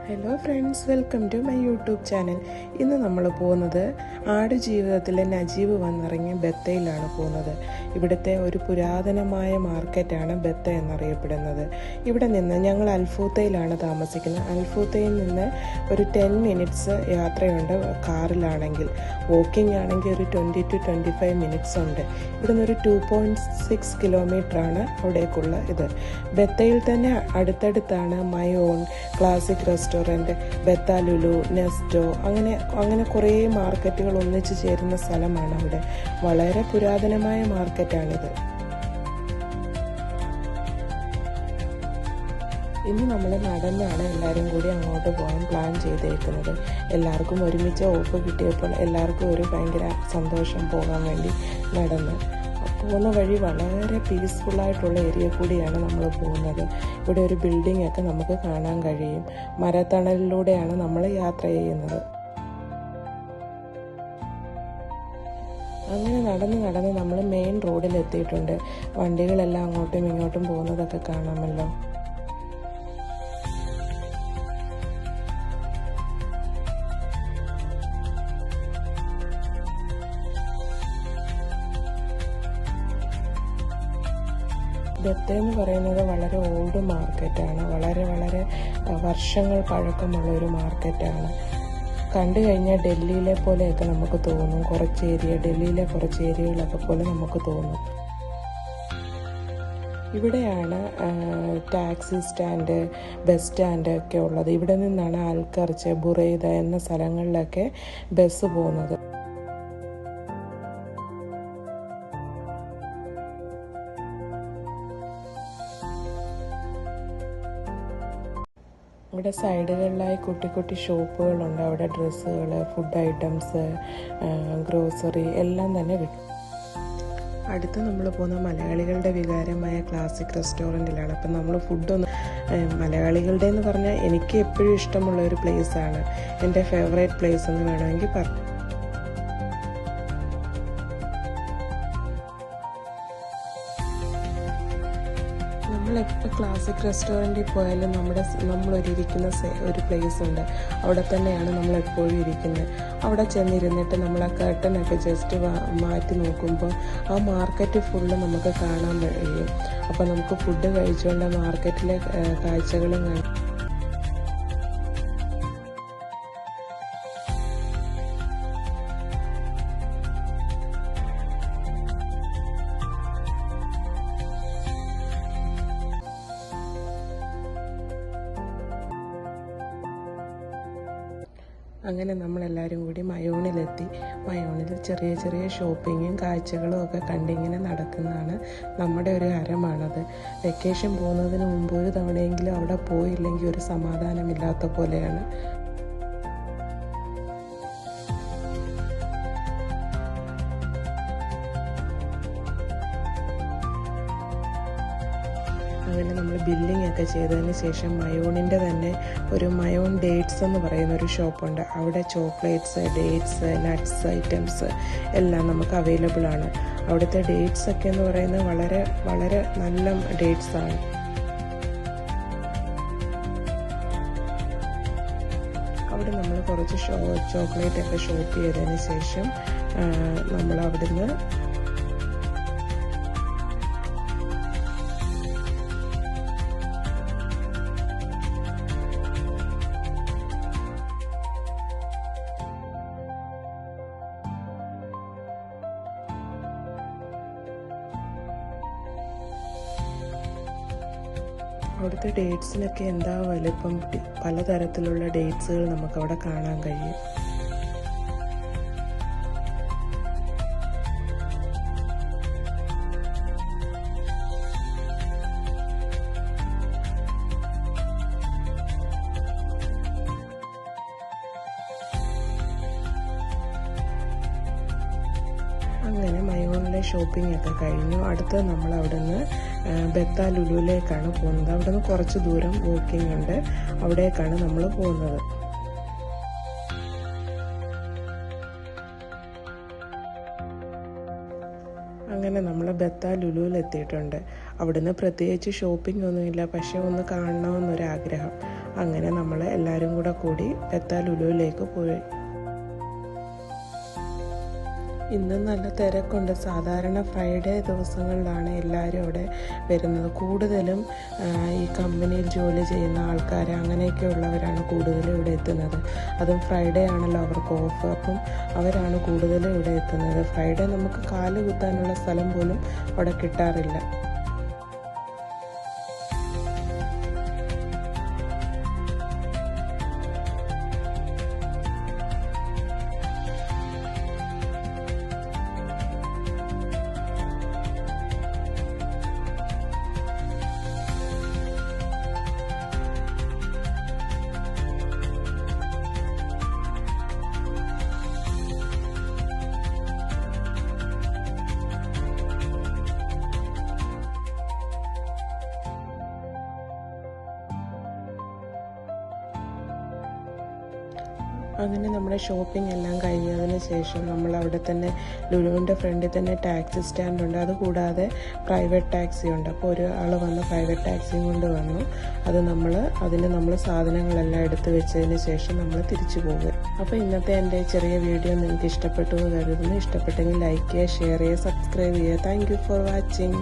Hello friends, welcome to my YouTube channel. ഇന്ന് നമ്മൾ പോകുന്നത് ആടുജീവിതത്തിലെ നജീബ് വന്നിറങ്ങിയ ബത്തയിലാണ് പോകുന്നത്. ഇവിടുത്തെ ഒരു പുരാതനമായ മാർക്കറ്റാണ് ബത്ത എന്നറിയപ്പെടുന്നത്. ഇവിടെ നിന്ന് ഞങ്ങൾ അൽഫൂത്തയിലാണ് താമസിക്കുന്നത്. അൽഫൂത്തയിൽ നിന്ന് ഒരു 10 മിനിറ്റ്സ് യാത്രയുണ്ട് കാറിലാണെങ്കിൽ. വോക്കിംഗ് ആണെങ്കിൽ ഒരു 20 to 25 മിനിറ്റ്സ് ഉണ്ട്. ഇവിടുന്ന് ഒരു 2.6 കിലോമീറ്ററാണ് അവിടേക്കുള്ള ഇത്. ബത്തയിൽ തന്നെ അടുത്തടുത്താണ് മയോൺ, ക്ലാസിക് റെസ്റ്റോറൻറ്റ്, ബത്ത ലുലു, നെസ്റ്റോ, അങ്ങനെ കുറേ മാർക്കറ്റുകൾ ഒന്നിച്ചു ചേരുന്ന സ്ഥലമാണ് അവിടെ. വളരെ പുരാതനമായ മാർക്കറ്റാണിത്. ഇന്ന് നമ്മൾ നടന്നാണ് എല്ലാവരും കൂടി അങ്ങോട്ട് പോകാൻ പ്ലാൻ ചെയ്തേക്കുന്നത്. എല്ലാവർക്കും ഒരുമിച്ച് ഓഫ് കിട്ടിയപ്പോൾ എല്ലാവർക്കും ഒരു ഭയങ്കര സന്തോഷം പോകാൻ വേണ്ടി നടന്ന്. പോകുന്ന വഴി വളരെ പീസ്ഫുള്ളായിട്ടുള്ള ഏരിയ കൂടിയാണ് നമ്മൾ പോകുന്നത്. ഇവിടെ ഒരു ബിൽഡിംഗ് ഒക്കെ നമുക്ക് കാണാൻ കഴിയും. മരത്തണലിലൂടെയാണ് നമ്മൾ യാത്ര ചെയ്യുന്നത്. അങ്ങനെ നടന്ന് നമ്മൾ മെയിൻ റോഡിൽ എത്തിയിട്ടുണ്ട്. വണ്ടികളെല്ലാം അങ്ങോട്ടും ഇങ്ങോട്ടും പോകുന്നതൊക്കെ കാണാമല്ലോ. ബത്ത എന്ന് പറയുന്നത് വളരെ ഓൾഡ് മാർക്കറ്റാണ്. വളരെ വർഷങ്ങൾ പഴക്കമുള്ള ഒരു മാർക്കറ്റാണ്. കണ്ടു കഴിഞ്ഞാൽ ഡൽഹിയിലെ പോലെയൊക്കെ നമുക്ക് തോന്നും. ഡൽഹിയിലെ കുറച്ച് ഏരിയകളൊക്കെ പോലെ നമുക്ക് തോന്നും. ഇവിടെയാണ് ടാക്സി സ്റ്റാൻഡ്, ബസ് സ്റ്റാൻഡ് ഒക്കെ ഉള്ളത്. ഇവിടെ നിന്നാണ് അൽഖർച്ച്, ബുറൈദ എന്ന സ്ഥലങ്ങളിലൊക്കെ ബസ് പോകുന്നത്. ഇവിടെ സൈഡുകളിലായി കുട്ടി ഷോപ്പുകളുണ്ട്. അവിടെ ഡ്രസ്സുകൾ, ഫുഡ് ഐറ്റംസ്, ഗ്രോസറി എല്ലാം തന്നെ കിട്ടും. അടുത്ത് നമ്മൾ പോകുന്ന മലയാളികളുടെ വികാരമായ ക്ലാസിക് റെസ്റ്റോറൻറ്റിലാണ്. അപ്പം നമ്മൾ ഫുഡൊന്ന് മലയാളികളുടെ എന്ന് പറഞ്ഞാൽ എനിക്ക് എപ്പോഴും ഇഷ്ടമുള്ള ഒരു പ്ലേസാണ്. എൻ്റെ ഫേവറേറ്റ് പ്ലേസ് എന്ന് വേണമെങ്കിൽ പറയാം. നമ്മളെപ്പോൾ ക്ലാസിക് റെസ്റ്റോറൻറ്റിൽ പോയാലും നമ്മളൊരിക്കുന്ന ഒരു പ്ലേസ് ഉണ്ട്. അവിടെ തന്നെയാണ് നമ്മളെപ്പോഴും ഇരിക്കുന്നത്. അവിടെ ചെന്നിരുന്നിട്ട് നമ്മൾ ആ കർട്ടനൊക്കെ ജസ്റ്റ് മാറ്റി നോക്കുമ്പോൾ ആ മാർക്കറ്റ് ഫുള്ള് നമുക്ക് കാണാൻ കഴിയും. അപ്പോൾ നമുക്ക് ഫുഡ് കഴിച്ചുകൊണ്ട് മാർക്കറ്റിലെ കാഴ്ചകളും കാണാം. അങ്ങനെ നമ്മളെല്ലാവരും കൂടി മയോണിലെത്തി. മയോണിൽ ചെറിയ ഷോപ്പിങ്ങും കാഴ്ചകളും ഒക്കെ കണ്ടിങ്ങനെ നടക്കുന്നതാണ് നമ്മുടെ ഒരു ഹരമാണത്. വെക്കേഷൻ പോകുന്നതിന് മുമ്പ് ഒരു തവണയെങ്കിലും അവിടെ പോയില്ലെങ്കിൽ ഒരു സമാധാനമില്ലാത്ത പോലെയാണ്. അങ്ങനെ നമ്മൾ ബില്ലിംഗ് ഒക്കെ ചെയ്തതിന് ശേഷം മയോണിൻ്റെ തന്നെ ഒരു മയോൺ ഡേറ്റ്സ് എന്ന് പറയുന്ന ഒരു ഷോപ്പുണ്ട്. അവിടെ ചോക്ലേറ്റ്സ്, ഡേറ്റ്സ്, നട്ട്സ് ഐറ്റംസ് എല്ലാം നമുക്ക് അവൈലബിൾ ആണ്. അവിടുത്തെ ഡേറ്റ്സ് ഒക്കെ എന്ന് പറയുന്നത് വളരെ നല്ല ഡേറ്റ്സ് ആണ്. അവിടെ നമ്മൾ കുറച്ച് ചോക്ലേറ്റ് ഒക്കെ ഷോപ്പ് ചെയ്തതിന് ശേഷം നമ്മൾ അവിടുന്ന് അവിടുത്തെ ഡേറ്റ്സിനൊക്കെ എന്താ വലിപ്പം. പലതരത്തിലുള്ള ഡേറ്റ്സുകൾ നമുക്കവിടെ കാണാൻ കഴിയും. അങ്ങനെ മയോണിലെ ഷോപ്പിംഗ് ഒക്കെ കഴിഞ്ഞു. അടുത്ത് നമ്മൾ അവിടെ നിന്ന് ബത്ത ലുലുവിലേക്കാണ് പോകുന്നത്. അവിടെ നിന്ന് കുറച്ച് ദൂരം വോക്കിംഗ് ഉണ്ട്. അവിടേക്കാണ് നമ്മൾ പോകുന്നത്. അങ്ങനെ നമ്മൾ ബത്ത ലുലുവിൽ എത്തിയിട്ടുണ്ട്. അവിടുന്ന് പ്രത്യേകിച്ച് ഷോപ്പിംഗ് ഒന്നുമില്ല, പക്ഷേ ഒന്ന് കാണണമെന്നൊരാഗ്രഹം. അങ്ങനെ നമ്മൾ എല്ലാവരും കൂടി ബത്ത ലുലുവിലേക്ക് പോയി. ഇന്ന് നല്ല തിരക്കുണ്ട്. സാധാരണ ഫ്രൈഡേ ദിവസങ്ങളിലാണ് എല്ലാവരും അവിടെ വരുന്നത്. കൂടുതലും ഈ കമ്പനിയിൽ ജോലി ചെയ്യുന്ന ആൾക്കാർ അങ്ങനെയൊക്കെയുള്ളവരാണ് കൂടുതലും ഇവിടെ എത്തുന്നത്. അതും ഫ്രൈഡേ ആണല്ലോ അവർക്ക് ഓഫ്. അപ്പം അവരാണ് കൂടുതലും ഇവിടെ എത്തുന്നത്. ഫ്രൈഡേ നമുക്ക് കാല് കുത്താനുള്ള സ്ഥലം പോലും അവിടെ കിട്ടാറില്ല. അങ്ങനെ നമ്മുടെ ഷോപ്പിംഗ് എല്ലാം കഴിഞ്ഞതിന് ശേഷം നമ്മൾ അവിടെ തന്നെ ലുലുവിൻ്റെ ഫ്രണ്ടിൽ തന്നെ ടാക്സി സ്റ്റാൻഡുണ്ട്. അതുകൂടാതെ പ്രൈവറ്റ് ടാക്സി ഉണ്ട്. അപ്പോൾ ഒരാൾ വന്ന് പ്രൈവറ്റ് ടാക്സിയും കൊണ്ട് വന്നു. അതിന് നമ്മൾ സാധനങ്ങളെല്ലാം എടുത്ത് വെച്ചതിന് ശേഷം നമ്മൾ തിരിച്ചു പോകും. അപ്പോൾ ഇന്നത്തെ എൻ്റെ ചെറിയ വീഡിയോ നിങ്ങൾക്ക് ഇഷ്ടപ്പെട്ടു എന്ന് കരുതുന്നു. ഇഷ്ടപ്പെട്ടെങ്കിൽ ലൈക്ക് ചെയ്യുക, ഷെയർ ചെയ്യുക, സബ്സ്ക്രൈബ് ചെയ്യുക. Thank you for watching.